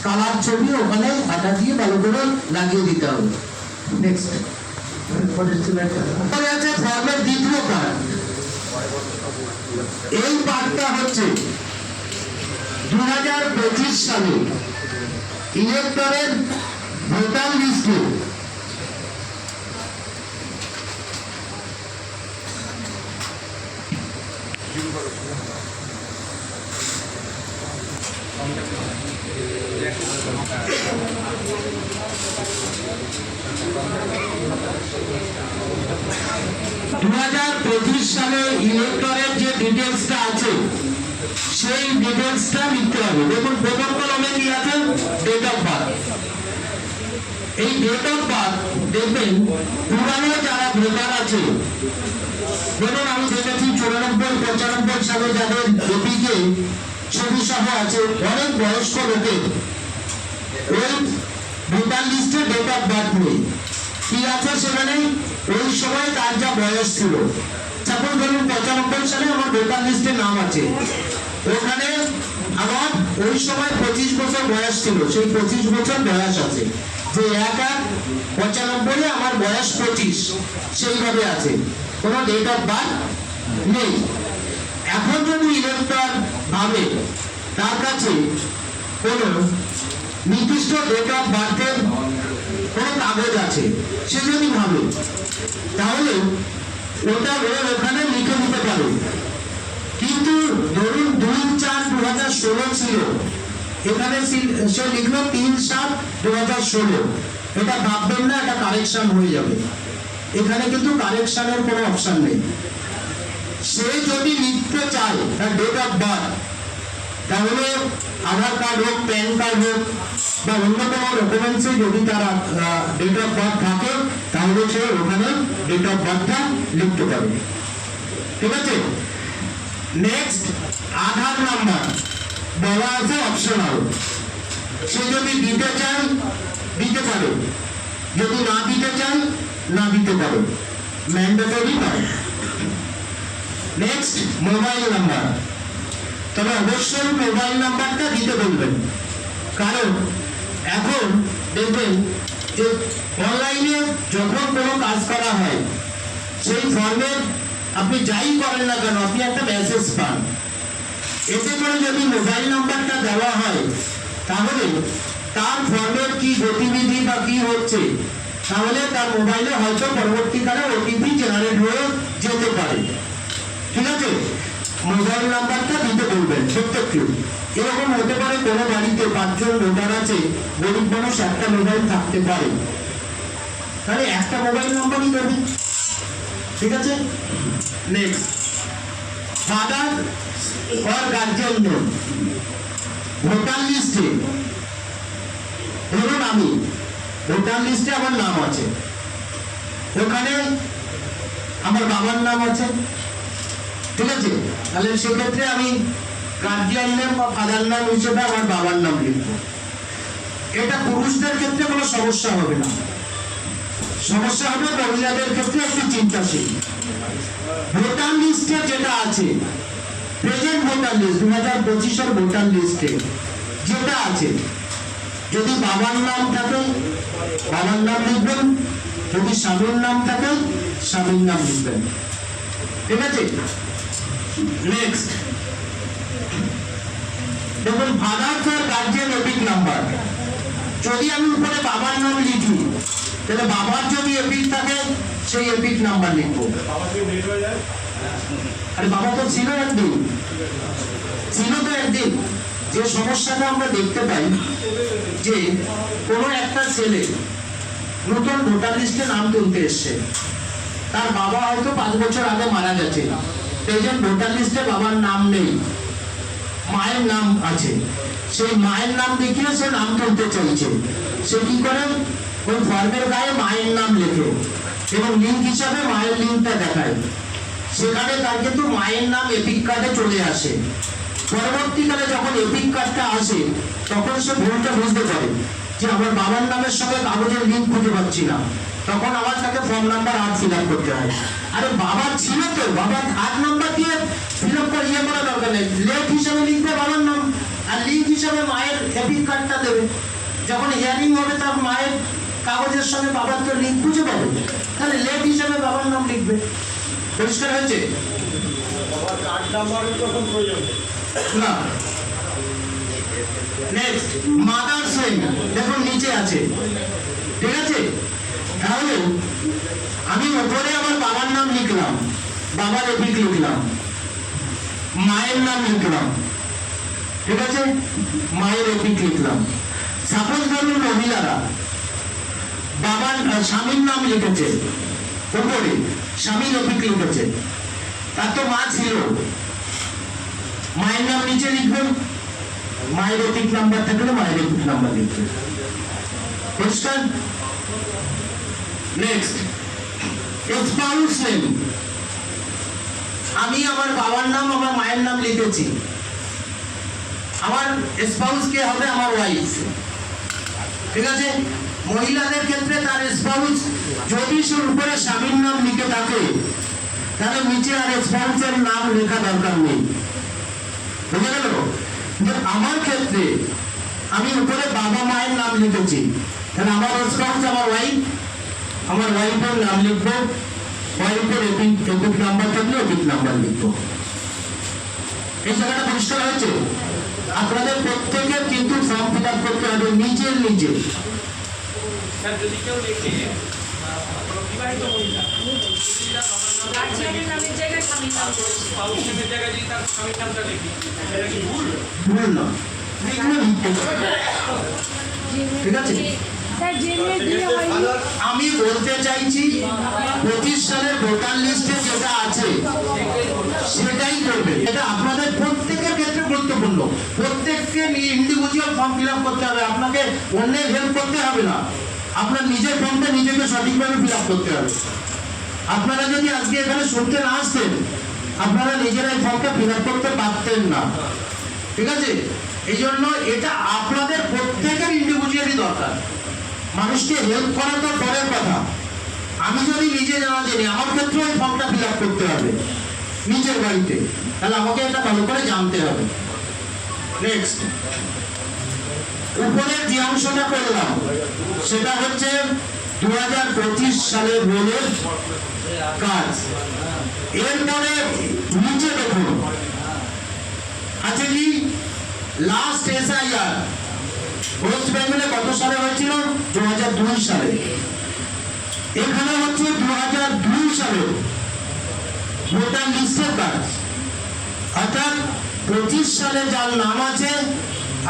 Colour ছবি ওখানে আটা দিয়ে ভালো করে লাগিয়ে দিতে হবে। নেক্সট আছে ফর্মের দ্বিতীয় পার্ট। এই পার্টটা হচ্ছে 2025 সালে ইলেক্টরের ভোটার লিস্টে সালে ইলেক্টরের যে ডিটেলসটা আছে সেই ডিটেলসটা লিখতে হবে। দেখুন প্রথম কলমে কি আছে, ডেট অফ বার্থ। এই ডেট অফ বার্থ দেখবেন পুরানো যারা ভোটার আছে, ধরুন আমি দেখেছি 94-95 সালে যাদের এপিকে ছবি সহ আছে, অনেক বয়স্ক লোকের ওই ভোটার লিস্টে ডেট অফ বার্থ নেই। কি আছে সেখানে, ওই সময় তার যা বয়স ছিল। সাপোজ ধরুন 95 সালে আমার ভোটার লিস্টে নাম আছে, ওখানে আমার ওই সময় 25 বছর বয়স ছিল, সেই 25 বছর বয়স আছে, যে 1/95 আমার বয়স 25 সেইভাবে আছে, কোনো ডেট অফ বার্থ নেই। এখন যদি ইলেক্টর ভাবে তার কাছে কোনো নির্দিষ্ট ডেট অফ বার্থের কোনো কাগজ আছে, সে যদি ভাবে তাহলে ওটা ওখানে লিখে দিতে পারে। কিন্তু ধরুন 2/4/2016 ছিল, এখানে সে লিখলো 3/7/2016। এটা ভাববেন না এটা কারেকশন হয়ে যাবে, এখানে কিন্তু কারেকশনের কোনো অপশন নেই। সে যদি লিখতে চায় তার ডেট অফ বার্থ, তাহলে আধার কার্ড হোক, প্যান কার্ড হোক বা অন্য কোনো ডকুমেন্টসে যদি তার ডেট অফ বার্থ থাকে, তাহলে সে ওখানে ডেট অফ বার্থটা লিখতে পারে। ঠিক আছে। নেক্সট, আধার নাম্বার বলা আছে অপশনাল। সে যদি দিতে চায় দিতে পারে, যদি না দিতে চায় না দিতে পারে, ম্যান্ডেটরি নয়। Next, mobile number. তবে অবশ্যই মোবাইল নাম্বারটা দিতে বলবেন, কারণ এখন দেখবেন যে অনলাইনে যখন কোনো কাজ করা হয়, সেই ফর্মের আপনি যাই করেন না কেন আপনি একটা মেসেজ পান। এতে করে যদি মোবাইল নাম্বারটা দেওয়া হয়, তাহলে তার ফর্মের কি গতিবিধি বা কি হচ্ছে, তাহলে তার মোবাইলে হয়তো পরবর্তীকালে ওটিপি জেনারেট হয়ে যেতে পারে। ঠিক আছে, মোবাইল নাম্বারটা দিতে বলবেন প্রত্যেককে। এরকম হতে পারে কোনো বাড়িতে 5 জন ভোটার আছে, গরিব মানুষ একটা মোবাইল থাকতে পারে, তাহলে একটা মোবাইল নাম্বারই দেবেন। ঠিক আছে। Next, father or guardian name. Voter লিস্টে ধরুন আমি ভোটার লিস্টে আমার নাম আছে, ওখানে আমার বাবার নাম আছে। ঠিক আছে, তাহলে সেক্ষেত্রে আমি গার্জিয়ান নেম বা ফাদার নাম হিসেবে আমার বাবার নাম লিখব। এটা পুরুষদের ক্ষেত্রে কোনো সমস্যা হবে না, সমস্যা হবে মহিলাদের ক্ষেত্রে একটু চিন্তাশীল। ভোটার লিস্টে যেটা আছে, প্রেজেন্ট ভোটার লিস্ট 2025-এর ভোটার লিস্টে যেটা আছে, যদি বাবার নাম থাকে বাবার নাম লিখবেন, যদি স্বামীর নাম থাকে স্বামীর নাম লিখবেন। ঠিক আছে। নেক্সট, দেখুন father or guardian epic number. যদি আমি উপরে বাবার নাম লিখি, তাহলে বাবার যদি এপিক থাকে সেই এপিক নাম্বার লিখবো। আরে বাবা তো ছিল একদিন, যে সমস্যাটা আমরা দেখতে পাই যে কোনো একটা ছেলে নতুন ভোটার লিস্টে নাম তুলতে এসছে, তার বাবা হয়তো 5 বছর আগে মারা গেছে, প্রেজেন্ট ভোটার লিস্টে বাবার নাম নেই, মায়ের নাম আছে। সেই মায়ের নাম দেখিয়ে সে নাম তুলতে চাইছে। সে কি করে, ওই ফর্মের গায়ে মায়ের নাম লেখে এবং লিঙ্ক হিসাবে মায়ের লিঙ্কটা দেখায়, সেখানে তার কিন্তু মায়ের নাম এপিক কার্ডে চলে আসে। পরবর্তীকালে যখন এপিক কার্ডটা আসে, তখন সে ভুলটা বুঝতে পারে যে আমার বাবার নামের সঙ্গে কাগজের লিঙ্ক খুঁজে পাচ্ছি না, তখন আমার তাকে ফর্ম নাম্বার 8 ফিল আপ করতে হয়। আরে বাবার ছিল তো, বাবার 8 নাম্বার দিয়ে ফিল আপ করা করার দরকার নেই, লেট হিসাবে লিখবে বাবার নাম, আর লিঙ্ক হিসাবে মায়ের এপিক কার্ডটা দেবে। যখন হিয়ারিং হবে তার মায়ের কাগজের সঙ্গে বাবার তো লিঙ্ক খুঁজে পাবে, তাহলে লেট হিসাবে বাবার নাম লিখবে। পরিষ্কার হয়েছে না? নেক্সট মাদার্স নেম, দেখুন নিচে আছে, ঠিক আছে? তাহলে আমি ওপরে আমার বাবার নাম লিখলাম, বাবার এপিক লিখলাম, মায়ের নাম লিখলাম, ঠিক আছে? মায়ের এপিক লিখলাম। সাপোজ ধরুন মহিলারা বাবার স্বামীর নাম লিখেছে ওপরে, স্বামীর এপিক লিখেছে, তার তো মা ছিল, মায়ের নাম নিচে লিখবেন, মায়ের এপিক নাম্বার থাকলে মায়ের এপিক নাম্বার লিখবেন। পরিষ্কার? নেক্সট স্পাউস নেম, আমি আমার বাবার নাম আমার মায়ের নাম লিখেছি, আমার স্পাউস কে হবে? আমার ওয়াইফ, ঠিক আছে? মহিলাদের ক্ষেত্রে তার স্পাউস যদি সে উপরে স্বামীর নাম লিখে থাকে তাহলে নিচে আর স্পাউসের নাম লেখা দরকার নেই। বুঝে গেল? যে আমার ক্ষেত্রে আমি উপরে বাবা মায়ের নাম লিখেছি, তাহলে আমার স্পাউস আমার ওয়াইফ, আমার ওয়াইফের নাম লিখবো, ওয়াইফের এপিক নাম্বার থাকলে এপিক নাম্বার লিখবো। এই জায়গাটা পরিষ্কার হয়েছে? আপনাদের প্রত্যেকের কিন্তু ফর্ম ফিল আপ করতে হবে নিজের নিজে। যদি কেউ লিখে বিবাহিত মহিলা গার্জিয়ানের নামের জায়গায় স্বামীর নাম করেছে। স্পাউস নেমের জায়গায় যদি তার স্বামীর নামটা লিখি, এটা কি ভুল? ভুল না, এগুলো লিখতে হবে। ঠিক আছে? স্যার যে মেয়ের বিয়ে হয়নি আমি বলতে চাইছি 25 সালের ভোটার লিস্টে যেটা আছে সেটাই করবে। এটা আপনাদের প্রত্যেকের ক্ষেত্রে গুরুত্বপূর্ণ। প্রত্যেককে ইন্ডিভিজুয়াল ফর্ম ফিল আপ করতে হবে, আপনাকে অন্যের হেল্প করতে হবে না, আপনার নিজের ফর্মটা নিজেকে সঠিকভাবে ফিল আপ করতে হবে। আপনারা যদি আজকে এখানে শুনতে না আসতেন আপনারা নিজেরাই ফর্মটা ফিল আপ করতে পারতেন না, ঠিক আছে? এই জন্য এটা আপনাদের প্রত্যেকের ইন্ডিভিজুয়ালি দরকার। মানুষকে হেল্প করা তো পরের কথা, আমি যদি নিজে জানা জানি আমার ক্ষেত্রে ওই ফর্মটা ফিল আপ করতে হবে নিজের বাড়িতে, তাহলে আমাকে এটা ভালো করে জানতে হবে। নেক্সট উপরের যে অংশটা করলাম সেটা হচ্ছে 2025 সালের রোলের কাজ। এরপরে নিচে দেখুন আছে কি লাস্ট এসআইআর ওয়েস্ট বেঙ্গলে কত সালে হয়েছিল? 2002 সালে। এখানে হচ্ছে 2002 সালে ভোটার লিস্টের কাজ, অর্থাৎ 25 সালে যার নাম আছে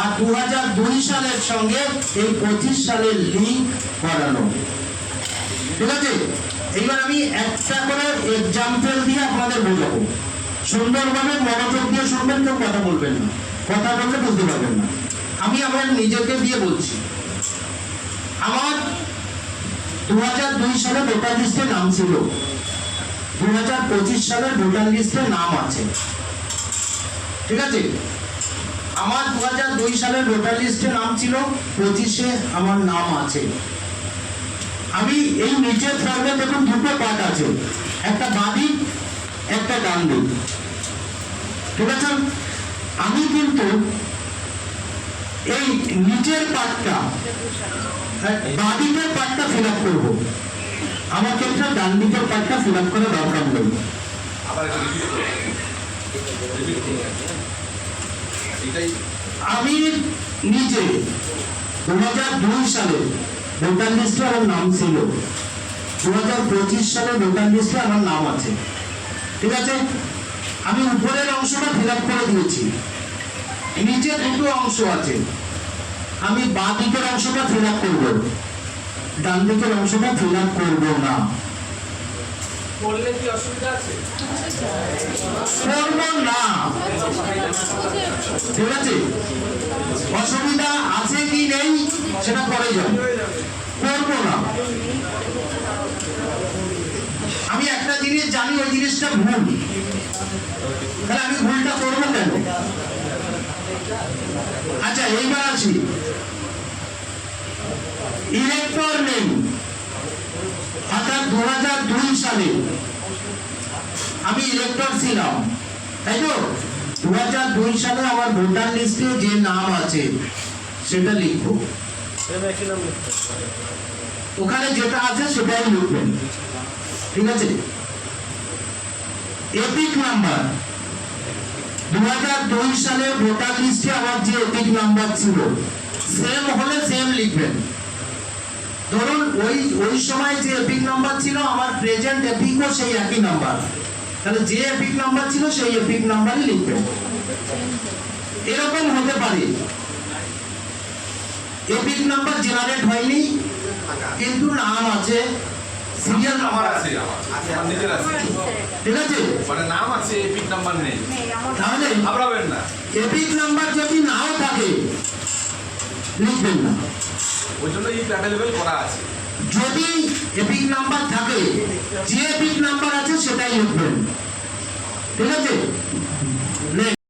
আর 2002 সালের সঙ্গে এই 25 সালের লিঙ্ক করানো, ঠিক আছে? এইবার আমি একটা করে এক্সাম্পল দিয়ে আপনাদের বোঝাবো, সুন্দরভাবে মনোযোগ দিয়ে শুনবেন, কেউ কথা বলবেন না, কথা বললে বুঝতে পারবেন না। আমি আমার নিজেকে দিয়ে বলছি, আমার 2002 সালে ভোটার লিস্টে নাম ছিল, 2025 সালের ভোটার লিস্টে নাম আছে, ঠিক আছে? আমার 2002 সালের ভোটার লিস্টে নাম ছিল, 25-এ আমার নাম আছে। আমি এই নিচের ফর্মে দেখুন দুটো পার্ট আছে, একটা বাঁ দিক একটা ডান দিক, ঠিক আছে? আমি কিন্তু এই নিচের পার্টটা বাঁ দিকের পার্টটা ফিল আপ করবো, আমার ক্ষেত্রে ডান দিকের পার্টটা ফিল আপ করা দরকার নেই। আমি নিজে 2002 সালে ভোটার লিস্টে আমার নাম ছিল, 2025 সালে ভোটার লিস্টে আমার নাম আছে, ঠিক আছে? আমি উপরের অংশটা ফিল আপ করে দিয়েছি, নিচে দুটো অংশ আছে, আমি বাঁ দিকের অংশটা ফিল আপ করবো, ডান দিকের অংশটা ফিল আপ করবো না। করলে কি অসুবিধা আছে? করবো না, ঠিক আছে? অসুবিধা আছে কি নেই সেটা পরে যাবে, করবো না। আমি একটা জিনিস জানি ওই জিনিসটা ভুল, তাহলে আমি ভুলটা করবো কেন? আচ্ছা এইবার আছি ইলেক্টর নেম, অর্থাৎ 2002 সালে আমি ইলেক্টর ছিলাম, তাই তো? 2002 সালে আমার ভোটার লিস্টে যে নাম আছে সেটা লিখবো, ওখানে যেটা আছে সেটাই লিখবেন, ঠিক আছে? এপিক নাম্বার 2002 সালে ভোটার লিস্টে আমার যে এপিক নাম্বার ছিল সেম হলে সেম লিখবেন। ধরুন ওই সময় যে এপিক নাম্বার ছিল আমার প্রেজেন্ট এপিকও সেই একই নাম্বার, তাহলে যে এপিক নাম্বার ছিল সেই এপিক নাম্বারই লিখবেন। এরকম হতে পারে এপিক নাম্বার জেনারেট হয়নি কিন্তু নাম আছে, সিরিয়াল নাম্বার আমার আছে, আছে, আমার নিজের আছে, ঠিক আছে? মানে নাম আছে, এপিক নাম্বার নেই। নেই আমার তাহলে ঘাবড়াবেন না, এপিক নাম্বার যদি নাও থাকে লিখবেন না। ওই জন্য এই অ্যাভেলেবেল করা আছে। যদি এপিক নাম্বার থাকে, যে এপিক নাম্বার আছে সেটাই লিখবেন, ঠিক আছে? Next.